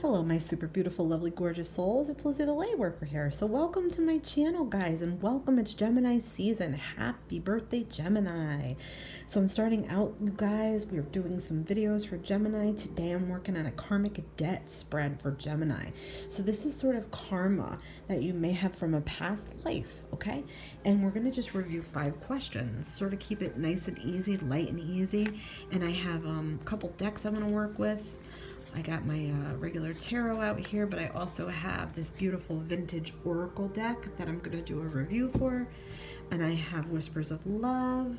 Hello, my super beautiful, lovely, gorgeous souls. It's Lizzie the Lightworker here. So welcome to my channel, guys, and welcome. It's Gemini season. Happy birthday, Gemini. So I'm starting out, you guys. We're doing some videos for Gemini. Today I'm working on a karmic debt spread for Gemini. So this is sort of karma that you may have from a past life, okay? And we're going to just review 5 questions, sort of keep it nice and easy, light and easy. And I have a couple decks I'm going to work with. I got my regular tarot out here, but I also have this beautiful vintage oracle deck that I'm going to do a review for. And I have Whispers of Love.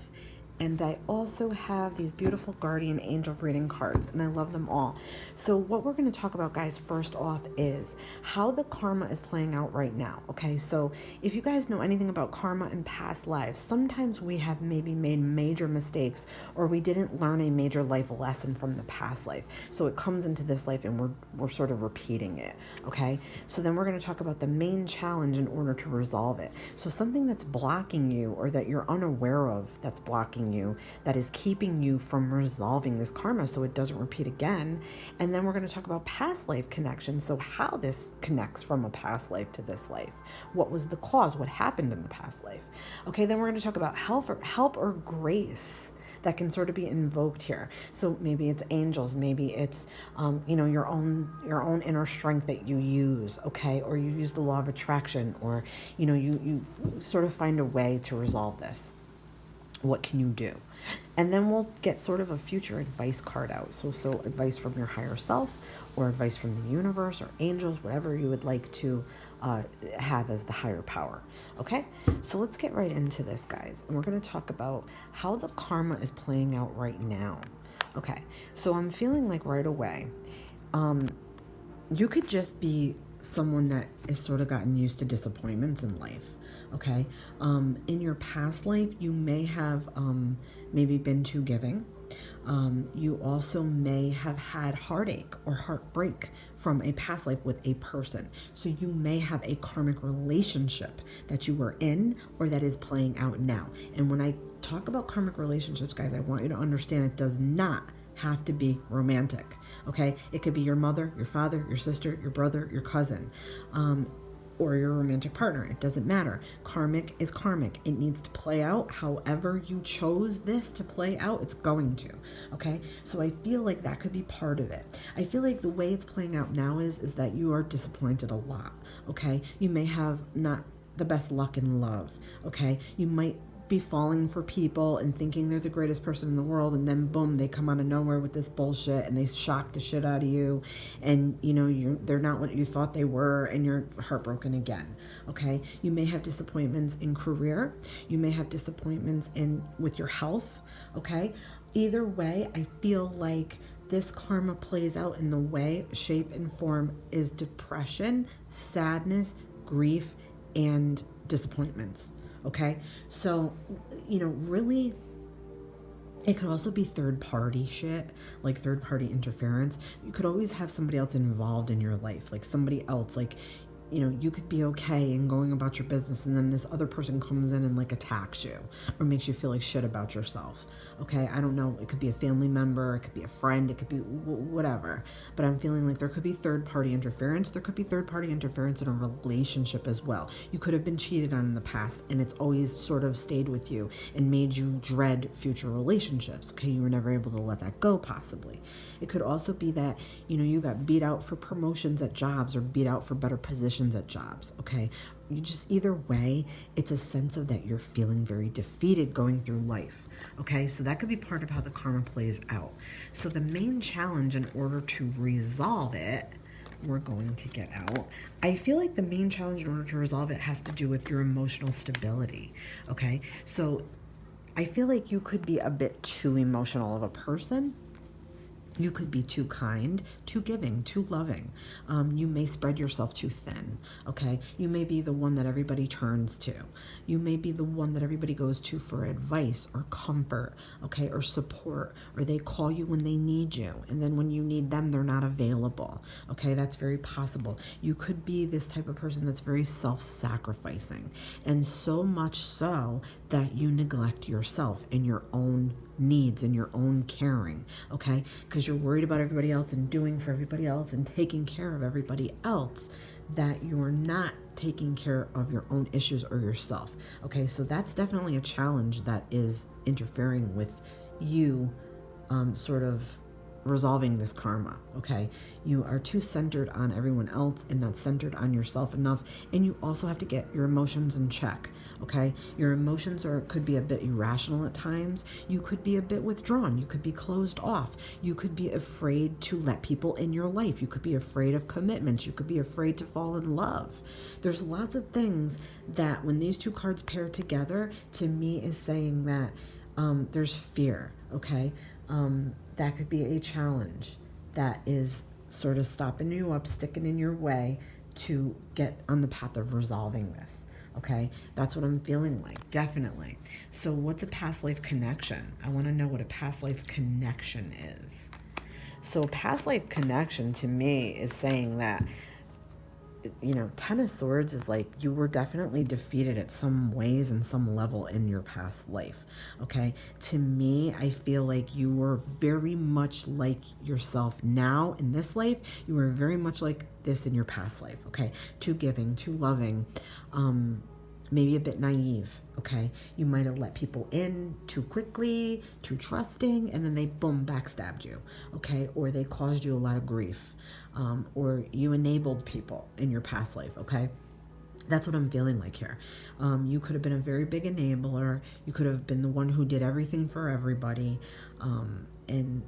And I also have these beautiful guardian angel reading cards, and I love them all. So what we're going to talk about, guys, first off is how the karma is playing out right now. Okay, so if you guys know anything about karma in past lives, sometimes we have maybe made major mistakes, or we didn't learn a major life lesson from the past life. So it comes into this life and we're sort of repeating it. Okay, so then we're going to talk about the main challenge in order to resolve it. So something that's blocking you, or that you're unaware of that's blocking you, that is keeping you from resolving this karma so it doesn't repeat again. And then we're going to talk about past life connections. So how this connects from a past life to this life. What was the cause? What happened in the past life? Okay, then we're going to talk about help or grace that can sort of be invoked here. So maybe it's angels, maybe it's your own inner strength that you use, okay, or you use the law of attraction, or you sort of find a way to resolve this. What can you do? And then we'll get sort of a future advice card out. So advice from your higher self, or advice from the universe, or angels, whatever you would like to have as the higher power. Okay, so let's get right into this, guys. And we're going to talk about how the karma is playing out right now. Okay, so I'm feeling like right away, you could just be someone that has sort of gotten used to disappointments in life. Okay, in your past life, you may have maybe been too giving. You also may have had heartache or heartbreak from a past life with a person. So you may have a karmic relationship that you were in, or that is playing out now. And when I talk about karmic relationships, guys, I want you to understand it does not have to be romantic. Okay, it could be your mother, your father, your sister, your brother, your cousin, or your romantic partner. It doesn't matter. Karmic is karmic. It needs to play out however you chose this to play out. It's going to. Okay, so I feel like that could be part of it. I feel like the way it's playing out now is that you are disappointed a lot. Okay, you may have not the best luck in love. Okay, you might be falling for people and thinking they're the greatest person in the world, and then boom, they come out of nowhere with this bullshit and they shock the shit out of you, and they're not what you thought they were, and you're heartbroken again. Okay, you may have disappointments in career, you may have disappointments with your health. Okay, either way, I feel like this karma plays out in the way, shape, and form is depression, sadness, grief, and disappointments. Okay, so really, it could also be third party shit, like third party interference. You could always have somebody else involved in your life, like somebody else, like you could be okay and going about your business, and then this other person comes in and like attacks you or makes you feel like shit about yourself. Okay, I don't know. It could be a family member, it could be a friend, it could be whatever. But I'm feeling like there could be third party interference. There could be third party interference in a relationship as well. You could have been cheated on in the past, and it's always sort of stayed with you and made you dread future relationships. Okay, you were never able to let that go, possibly. It could also be that you got beat out for promotions at jobs, or beat out for better positions at jobs. Okay, you just, either way, it's a sense of that you're feeling very defeated going through life. Okay, so that could be part of how the karma plays out. So the main challenge in order to resolve it, we're going to get out. I feel like the main challenge in order to resolve it has to do with your emotional stability. Okay, so I feel like you could be a bit too emotional of a person. You could be too kind, too giving, too loving. You may spread yourself too thin, okay? You may be the one that everybody turns to. You may be the one that everybody goes to for advice or comfort, okay, or support, or they call you when they need you, and then when you need them, they're not available, okay? That's very possible. You could be this type of person that's very self-sacrificing, and so much so that you neglect yourself and your own needs and your own caring, okay? Because you're worried about everybody else and doing for everybody else and taking care of everybody else, that you're not taking care of your own issues or yourself, okay? So that's definitely a challenge that is interfering with you sort of resolving this karma, okay? You are too centered on everyone else and not centered on yourself enough, and you also have to get your emotions in check, okay? Your emotions could be a bit irrational at times. You could be a bit withdrawn. You could be closed off. You could be afraid to let people in your life. You could be afraid of commitments. You could be afraid to fall in love. There's lots of things that when these two cards pair together, to me is saying that there's fear, okay? That could be a challenge that is sort of stopping you up, sticking in your way to get on the path of resolving this, okay? That's what I'm feeling like, definitely. So what's a past life connection? I want to know what a past life connection is. So a past life connection to me is saying that, you know, Ten of Swords is like you were definitely defeated at some ways and some level in your past life, okay? To me, I feel like you were very much like yourself now in this life. You were very much like this in your past life, okay? Too giving, too loving, maybe a bit naive, okay? You might have let people in too quickly, too trusting, and then they, boom, backstabbed you, okay? Or they caused you a lot of grief, or you enabled people in your past life, okay? That's what I'm feeling like here. You could have been a very big enabler. You could have been the one who did everything for everybody, and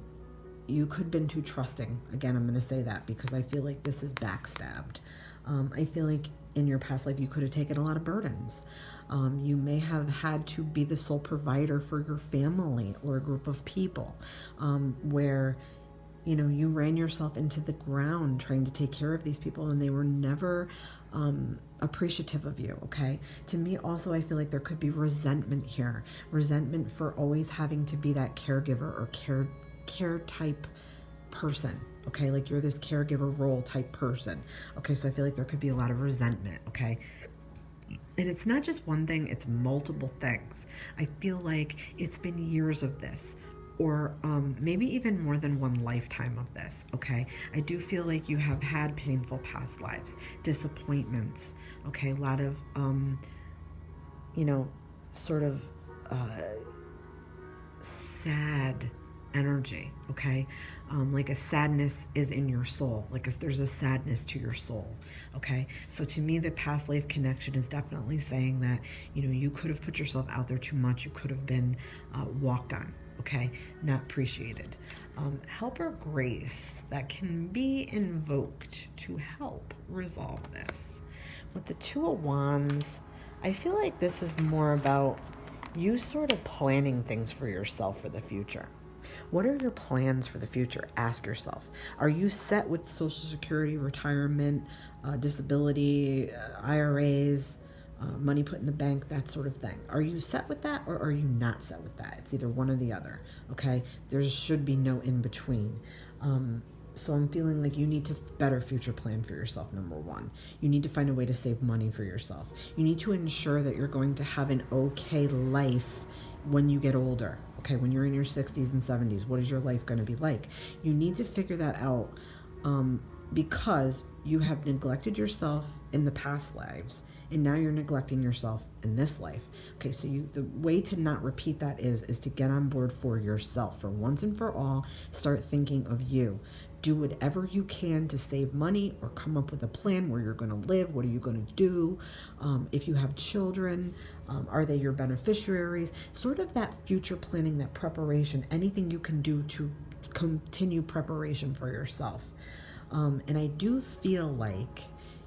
you could have been too trusting. Again, I'm going to say that because I feel like this is backstabbed. I feel like in your past life, you could have taken a lot of burdens. You may have had to be the sole provider for your family or a group of people, where, you know, you ran yourself into the ground trying to take care of these people, and they were never appreciative of you, okay? To me, also, I feel like there could be resentment here. Resentment for always having to be that caregiver or care type person, okay? Like you're this caregiver role type person, okay? So I feel like there could be a lot of resentment, okay? And it's not just one thing, it's multiple things. I feel like it's been years of this, or maybe even more than one lifetime of this, okay? I do feel like you have had painful past lives, disappointments, okay? A lot of, you know, sort of sad energy, okay? Like a sadness is in your soul, like there's a sadness to your soul, okay? So to me, the past life connection is definitely saying that, you know, you could have put yourself out there too much. You could have been walked on, okay? Not appreciated. Help or grace that can be invoked to help resolve this. With the Two of Wands, I feel like this is more about you sort of planning things for yourself for the future. What are your plans for the future? Ask yourself. Are you set with Social Security, retirement, disability, IRAs, money put in the bank, that sort of thing? Are you set with that, or are you not set with that? It's either one or the other, okay? There should be no in between. So I'm feeling like you need to better future plan for yourself, number one. You need to find a way to save money for yourself. You need to ensure that you're going to have an okay life when you get older, okay? When you're in your 60s and 70s, what is your life going to be like? You need to figure that out, because you have neglected yourself in the past lives, and now you're neglecting yourself in this life. Okay, so the way to not repeat that is to get on board for yourself. For once and for all, start thinking of you. Do whatever you can to save money, or come up with a plan where you're going to live. What are you going to do? If you have children, are they your beneficiaries? Sort of that future planning, that preparation, anything you can do to continue preparation for yourself. And I do feel like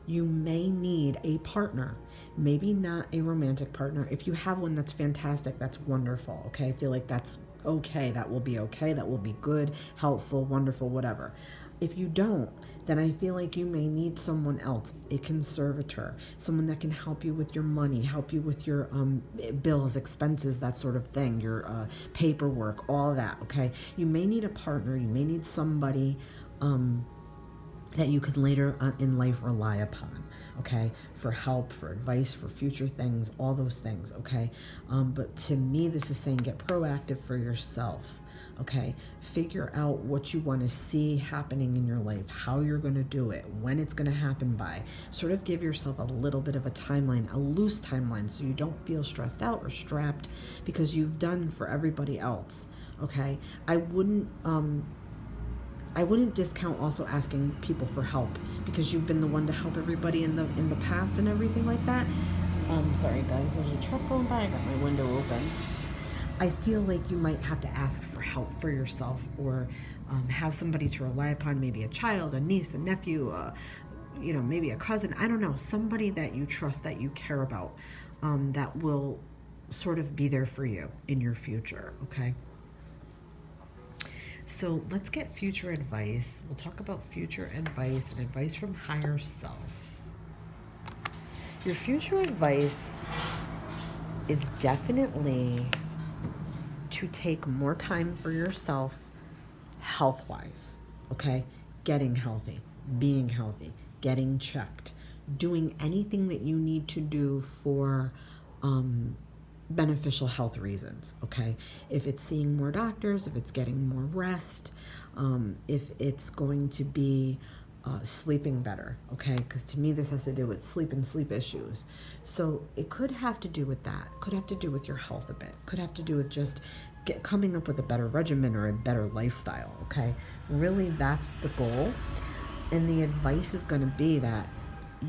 you may need a partner, maybe not a romantic partner. If you have one, that's fantastic. That's wonderful. Okay. I feel like that's okay. That will be okay. That will be good, helpful, wonderful, whatever. If you don't, then I feel like you may need someone else, a conservator, someone that can help you with your money, help you with your bills, expenses, that sort of thing, your paperwork, all of that, okay? You may need a partner. You may need somebody that you can later in life rely upon, okay, for help, for advice, for future things, all those things, okay. But to me, this is saying get proactive for yourself, okay. Figure out what you want to see happening in your life, how you're going to do it, when it's going to happen by. Sort of give yourself a little bit of a timeline, a loose timeline, so you don't feel stressed out or strapped because you've done for everybody else, okay. I wouldn't discount also asking people for help because you've been the one to help everybody in the past and everything like that. Sorry guys, there's a truck going by. I got my window open. I feel like you might have to ask for help for yourself, or have somebody to rely upon, maybe a child, a niece, a nephew, maybe a cousin. I don't know, somebody that you trust, that you care about, that will sort of be there for you in your future, okay? So let's get future advice. We'll talk about future advice and advice from higher self. Your future advice is definitely to take more time for yourself health-wise, okay? Getting healthy, being healthy, getting checked, doing anything that you need to do for beneficial health reasons, okay? If it's seeing more doctors, if it's getting more rest, if it's going to be sleeping better, okay? Because to me, this has to do with sleep and sleep issues. So it could have to do with that. Could have to do with your health a bit. Could have to do with just coming up with a better regimen or a better lifestyle, okay? Really, that's the goal. And the advice is going to be that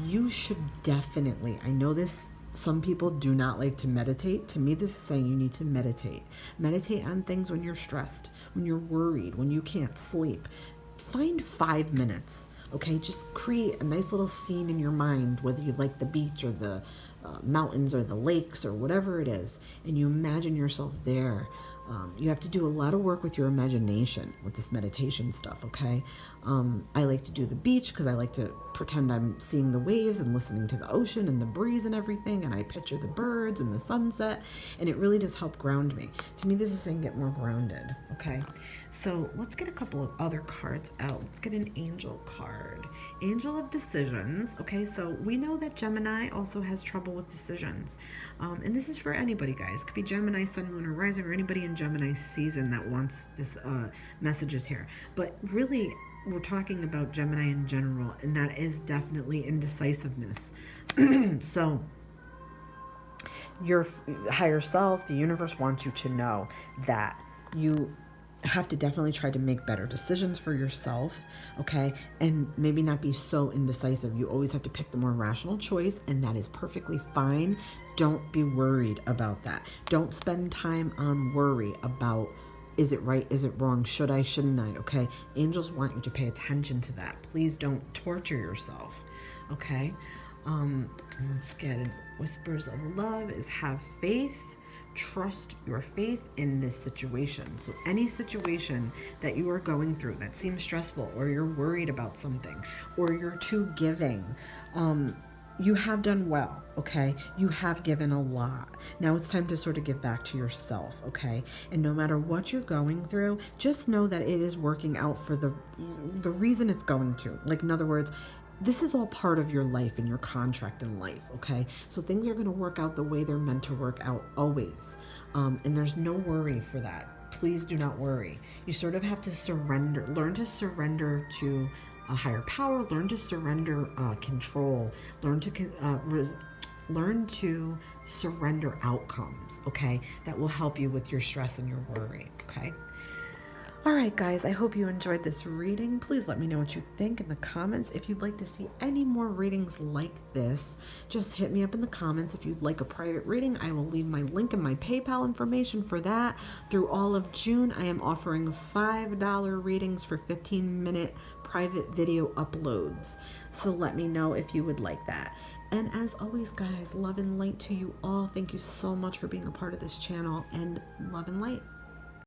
you should definitely, I know this, some people do not like to meditate. To me, this is saying you need to meditate. Meditate on things when you're stressed, when you're worried, when you can't sleep. Find 5 minutes, okay? Just create a nice little scene in your mind, whether you like the beach or the mountains or the lakes or whatever it is, and you imagine yourself there. You have to do a lot of work with your imagination with this meditation stuff, okay? I like to do the beach because I like to pretend I'm seeing the waves and listening to the ocean and the breeze and everything, and I picture the birds and the sunset, and it really does help ground me. To me, this is saying get more grounded, okay? So let's get a couple of other cards out. Let's get an angel card. Angel of Decisions, okay? So we know that Gemini also has trouble with decisions. And this is for anybody, guys. It could be Gemini, Sun, Moon, or Rising, or anybody in Gemini season that wants this messages here. But really, we're talking about Gemini in general, and that is definitely indecisiveness. So your higher self, the universe, wants you to know that you have to definitely try to make better decisions for yourself, okay? And maybe not be so indecisive. You always have to pick the more rational choice, and that is perfectly fine. Don't be worried about that. Don't spend time on worry about, is it right, is it wrong, should I, shouldn't I, okay? Angels want you to pay attention to that. Please don't torture yourself, okay? Let's get it. Whispers of Love is have faith. Trust your faith in this situation. So any situation that you are going through that seems stressful, or you're worried about something, or you're too giving, you have done well, okay? You have given a lot. Now it's time to sort of give back to yourself, okay? And no matter what you're going through, just know that it is working out for the reason it's going to. Like, in other words, this is all part of your life and your contract in life, okay? So things are going to work out the way they're meant to work out always. And there's no worry for that. Please do not worry. You sort of have to surrender, learn to surrender to a higher power, learn to surrender control, learn to surrender outcomes, okay? That will help you with your stress and your worry, okay? All right, guys, I hope you enjoyed this reading. Please let me know what you think in the comments. If you'd like to see any more readings like this, just hit me up in the comments. If you'd like a private reading, I will leave my link and my PayPal information for that. Through all of June, I am offering $5 readings for 15-minute private video uploads. So let me know if you would like that. And as always, guys, love and light to you all. Thank you so much for being a part of this channel, and love and light.